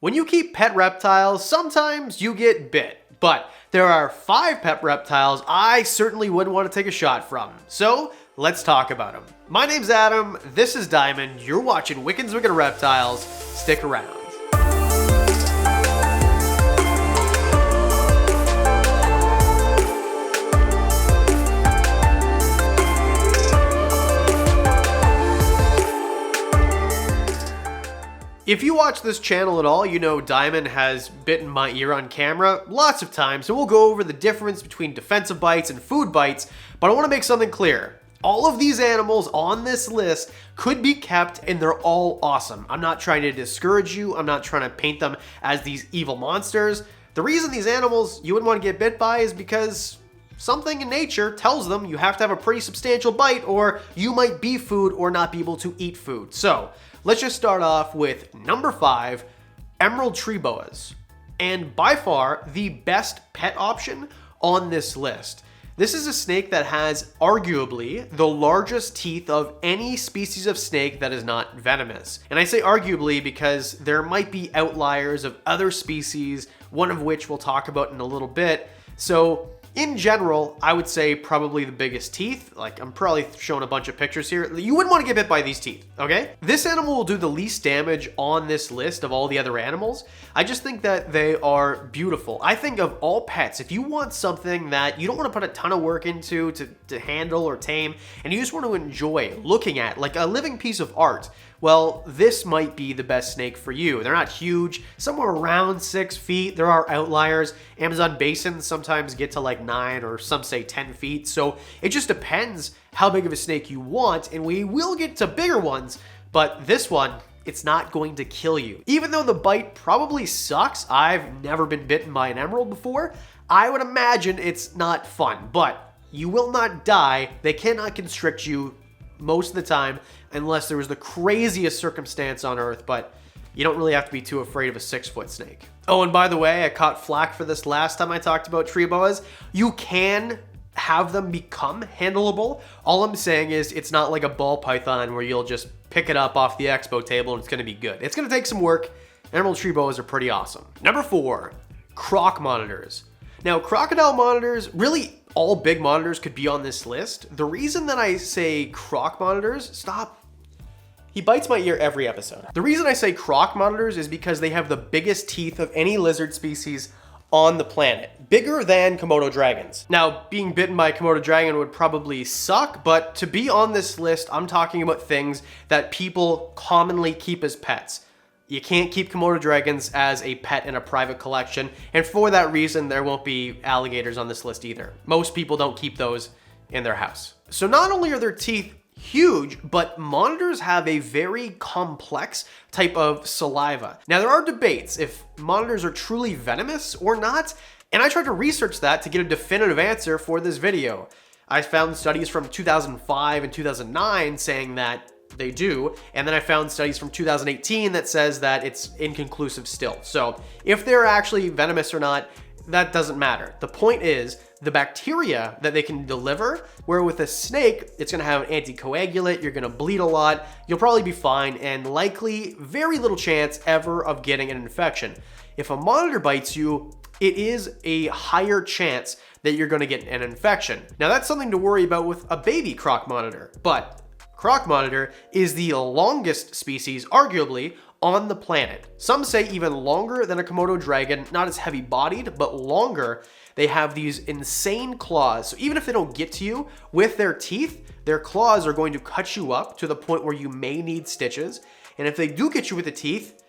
When you keep pet reptiles, sometimes you get bit, but there are 5 pet reptiles I certainly wouldn't want to take a shot from. So let's talk about them. My name's Adam, this is Diamond, you're watching Wickens Wicked Reptiles. Stick around. If you watch this channel at all, you know Diamond has bitten my ear on camera lots of times, so we'll go over the difference between defensive bites and food bites, but I want to make something clear. All of these animals on this list could be kept and they're all awesome. I'm not trying to discourage you, I'm not trying to paint them as these evil monsters. The reason these animals you wouldn't want to get bit by is because something in nature tells them you have to have a pretty substantial bite or you might be food or not be able to eat food. So let's just start off with number 5, emerald tree boas. And by far the best pet option on this list. This is a snake that has arguably the largest teeth of any species of snake that is not venomous. And I say arguably because there might be outliers of other species, one of which we'll talk about in a little bit. So in general, I would say probably the biggest teeth. Like, I'm probably showing a bunch of pictures here. You wouldn't want to get bit by these teeth, okay? This animal will do the least damage on this list of all the other animals. I just think that they are beautiful. I think of all pets, if you want something that you don't want to put a ton of work into to handle or tame, and you just want to enjoy looking at, like a living piece of art, well, this might be the best snake for you. They're not huge, somewhere around 6 feet. There are outliers. Amazon basins sometimes get to like 9 or some say 10 feet. So it just depends how big of a snake you want. And we will get to bigger ones, but this one, it's not going to kill you. Even though the bite probably sucks, I've never been bitten by an emerald before, I would imagine it's not fun, but you will not die. They cannot constrict you most of the time, unless there was the craziest circumstance on earth, but you don't really have to be too afraid of a 6-foot snake. Oh, and by the way, I caught flack for this last time I talked about tree boas. You can have them become handleable. All I'm saying is it's not like a ball python where you'll just pick it up off the expo table and it's gonna be good. It's gonna take some work. Emerald tree boas are pretty awesome. Number 4, croc monitors. Now, crocodile monitors, really all big monitors could be on this list. The reason that I say croc monitors, stop. He bites my ear every episode. The reason I say croc monitors is because they have the biggest teeth of any lizard species on the planet. Bigger than Komodo dragons. Now, being bitten by a Komodo dragon would probably suck, but to be on this list, I'm talking about things that people commonly keep as pets. You can't keep Komodo dragons as a pet in a private collection, and for that reason, there won't be alligators on this list either. Most people don't keep those in their house. So not only are their teeth huge, but monitors have a very complex type of saliva. Now, there are debates if monitors are truly venomous or not, and I tried to research that to get a definitive answer for this video. I found studies from 2005 and 2009 saying that they do, and then I found studies from 2018 that says that it's inconclusive still. So if they're actually venomous or not, that doesn't matter. The point is the bacteria that they can deliver, where with a snake, it's gonna have an anticoagulant, you're gonna bleed a lot, you'll probably be fine, and likely very little chance ever of getting an infection. If a monitor bites you, it is a higher chance that you're gonna get an infection. Now that's something to worry about with a baby croc monitor, but Croc Monitor is the longest species, arguably, on the planet. Some say even longer than a Komodo dragon, not as heavy-bodied, but longer. They have these insane claws. So even if they don't get to you with their teeth, their claws are going to cut you up to the point where you may need stitches. And if they do get you with the teeth,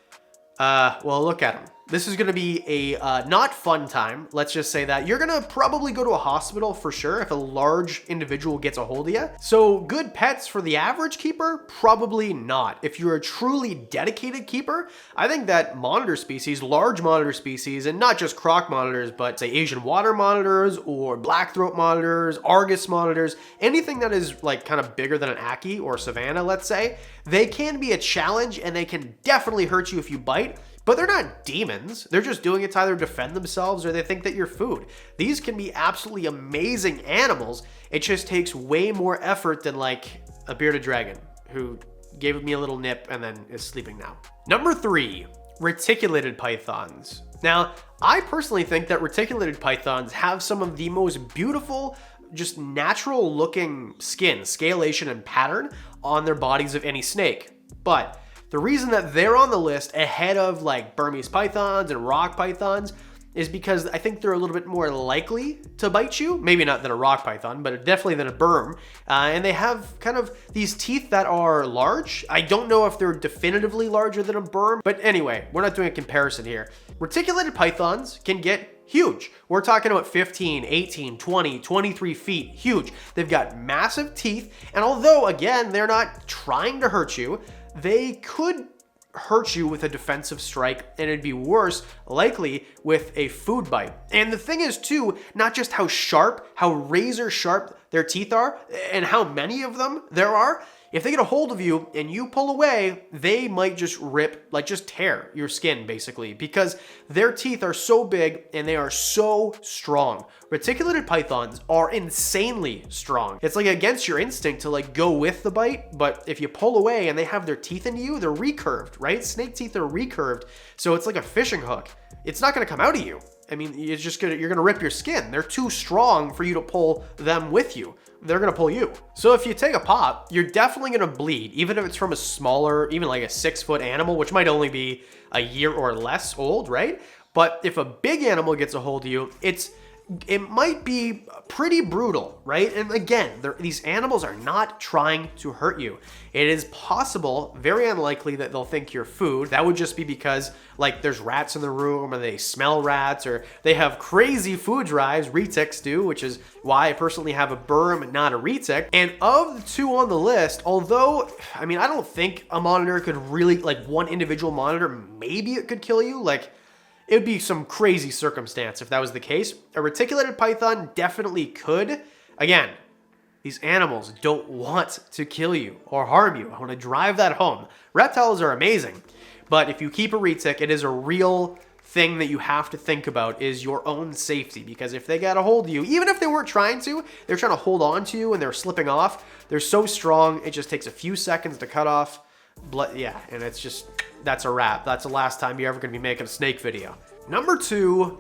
well, look at them. This is gonna be a not fun time. Let's just say that. You're gonna probably go to a hospital for sure if a large individual gets a hold of you. So good pets for the average keeper? Probably not. If you're a truly dedicated keeper, I think that monitor species, large monitor species, and not just croc monitors, but say Asian water monitors or black throat monitors, Argus monitors, anything that is like kind of bigger than an Ackie or Savannah, let's say, they can be a challenge and they can definitely hurt you if you bite. But they're not demons. They're just doing it to either defend themselves or they think that you're food. These can be absolutely amazing animals. It just takes way more effort than like a bearded dragon who gave me a little nip and then is sleeping now. Number 3, Reticulated pythons. Now, I personally think that reticulated pythons have some of the most beautiful, just natural looking skin, scalation, and pattern on their bodies of any snake. But the reason that they're on the list ahead of like Burmese pythons and rock pythons is because I think they're a little bit more likely to bite you. Maybe not than a rock python, but definitely than a burm. And they have kind of these teeth that are large. I don't know if they're definitively larger than a burm, but anyway, we're not doing a comparison here. Reticulated pythons can get huge. We're talking about 15, 18, 20, 23 feet, huge. They've got massive teeth, and although, again, they're not trying to hurt you, they could hurt you with a defensive strike, and it'd be worse likely with a food bite. And the thing is too, not just how sharp, how razor sharp their teeth are and how many of them there are. If they get a hold of you and you pull away, they might just rip, like just tear your skin basically, because their teeth are so big and they are so strong. Reticulated pythons are insanely strong. It's like against your instinct to like go with the bite, but if you pull away and they have their teeth into you, they're recurved, right? Snake teeth are recurved, so it's like a fishing hook. It's not gonna come out of you. I mean, you're gonna rip your skin. They're too strong for you to pull them with you. They're gonna pull you. So if you take a pop, you're definitely gonna bleed, even if it's from a smaller, even like a 6-foot animal, which might only be a year or less old, right? But if a big animal gets a hold of you, it might be pretty brutal, right? And again, these animals are not trying to hurt you. It is possible, very unlikely, that they'll think you're food. That would just be because like there's rats in the room, or they smell rats, or they have crazy food drives. Retics do, which is why I personally have a burm, not a retic. And of the two on the list, although, I mean, I don't think a monitor could really, like one individual monitor, maybe it could kill you. Like, it would be some crazy circumstance if that was the case. A reticulated python definitely could. Again, these animals don't want to kill you or harm you. I want to drive that home. Reptiles are amazing, but if you keep a retic, it is a real thing that you have to think about, is your own safety, because if they got a hold of you, even if they weren't trying to, they're trying to hold on to you and they're slipping off. They're so strong, it just takes a few seconds to cut off. Blood, yeah, and it's just, that's a wrap. That's the last time you're ever going to be making a snake video. Number 2,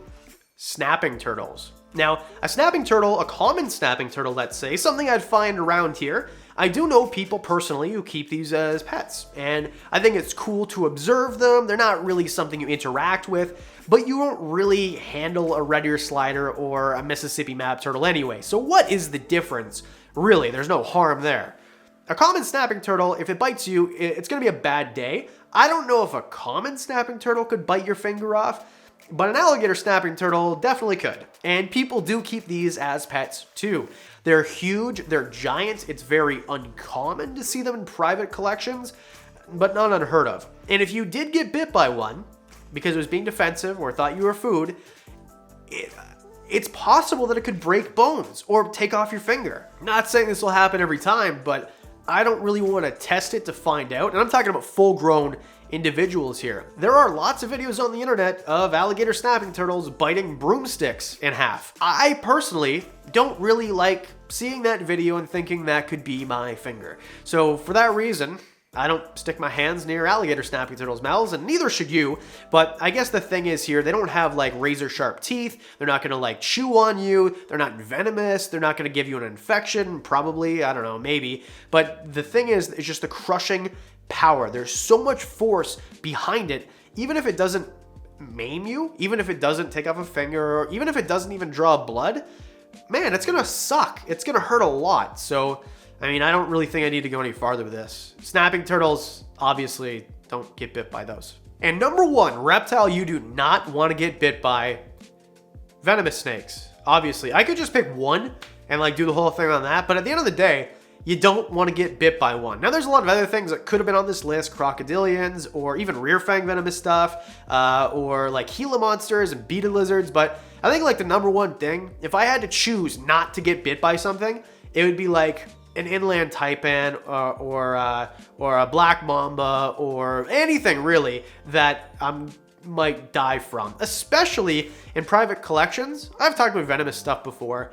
snapping turtles. Now, a snapping turtle, a common snapping turtle, let's say, something I'd find around here. I do know people personally who keep these as pets, and I think it's cool to observe them. They're not really something you interact with, but you won't really handle a red ear slider or a Mississippi map turtle anyway. So what is the difference? Really, there's no harm there. A common snapping turtle, if it bites you, it's going to be a bad day. I don't know if a common snapping turtle could bite your finger off, but an alligator snapping turtle definitely could. And people do keep these as pets too. They're huge, they're giant. It's very uncommon to see them in private collections, but not unheard of. And if you did get bit by one because it was being defensive or thought you were food, it's possible that it could break bones or take off your finger. Not saying this will happen every time, but I don't really want to test it to find out. And I'm talking about full-grown individuals here. There are lots of videos on the internet of alligator snapping turtles biting broomsticks in half. I personally don't really like seeing that video and thinking that could be my finger. So for that reason, I don't stick my hands near alligator snapping turtles' mouths, and neither should you. But I guess the thing is here, they don't have like razor sharp teeth. They're not gonna like chew on you. They're not venomous. They're not gonna give you an infection, probably, I don't know, maybe. But the thing is, it's just the crushing power. There's so much force behind it, even if it doesn't maim you, even if it doesn't take off a finger, or even if it doesn't even draw blood, man, it's gonna suck. It's gonna hurt a lot. So, I mean, I don't really think I need to go any farther with this. Snapping turtles, obviously, don't get bit by those. And number 1, reptile you do not want to get bit by, venomous snakes. Obviously, I could just pick one and like do the whole thing on that, but at the end of the day, you don't want to get bit by one. Now, there's a lot of other things that could have been on this list, crocodilians, or even rear fang venomous stuff, or like Gila monsters and beaded lizards, but I think like the number 1 thing, if I had to choose not to get bit by something, it would be like an inland taipan or a black mamba or anything really that I might die from, especially in private collections. I've talked about venomous stuff before.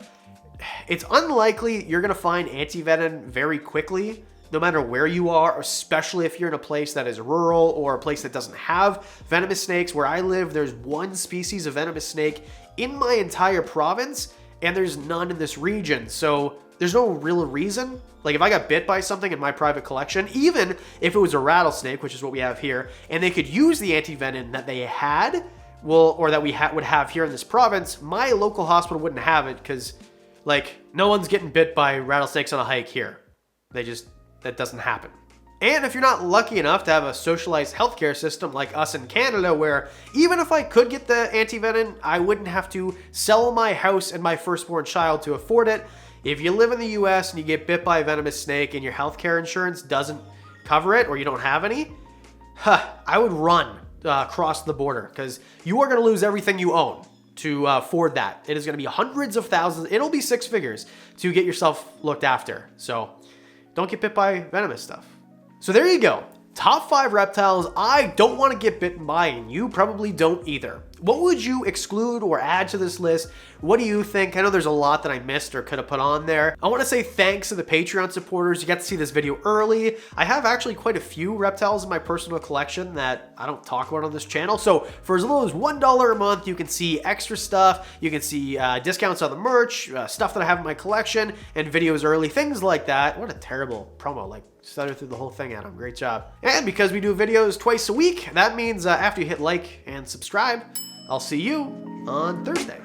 It's unlikely you're going to find anti-venom very quickly no matter where you are, especially if you're in a place that is rural or a place that doesn't have venomous snakes. Where I live, there's one species of venomous snake in my entire province, and there's none in this region. So there's no real reason. Like if I got bit by something in my private collection, even if it was a rattlesnake, which is what we have here, and they could use the anti-venom that they had, well, or that we would have here in this province, my local hospital wouldn't have it because, like, no one's getting bit by rattlesnakes on a hike here. That doesn't happen. And if you're not lucky enough to have a socialized healthcare system like us in Canada, where even if I could get the anti-venom, I wouldn't have to sell my house and my firstborn child to afford it. If you live in the US and you get bit by a venomous snake and your healthcare insurance doesn't cover it, or you don't have any, I would run across the border, because you are going to lose everything you own to afford that. It is going to be hundreds of thousands. It'll be six figures to get yourself looked after. So don't get bit by venomous stuff. So there you go. Top 5 reptiles I don't want to get bitten by, and you probably don't either. What would you exclude or add to this list? What do you think? I know there's a lot that I missed or could have put on there. I want to say thanks to the Patreon supporters. You got to see this video early. I have actually quite a few reptiles in my personal collection that I don't talk about on this channel. So for as little as $1 a month, you can see extra stuff. You can see discounts on the merch, stuff that I have in my collection, and videos early, things like that. What a terrible promo. Like, stuttered through the whole thing, Adam. Great job. And because we do videos twice a week, that means after you hit like and subscribe, I'll see you on Thursday.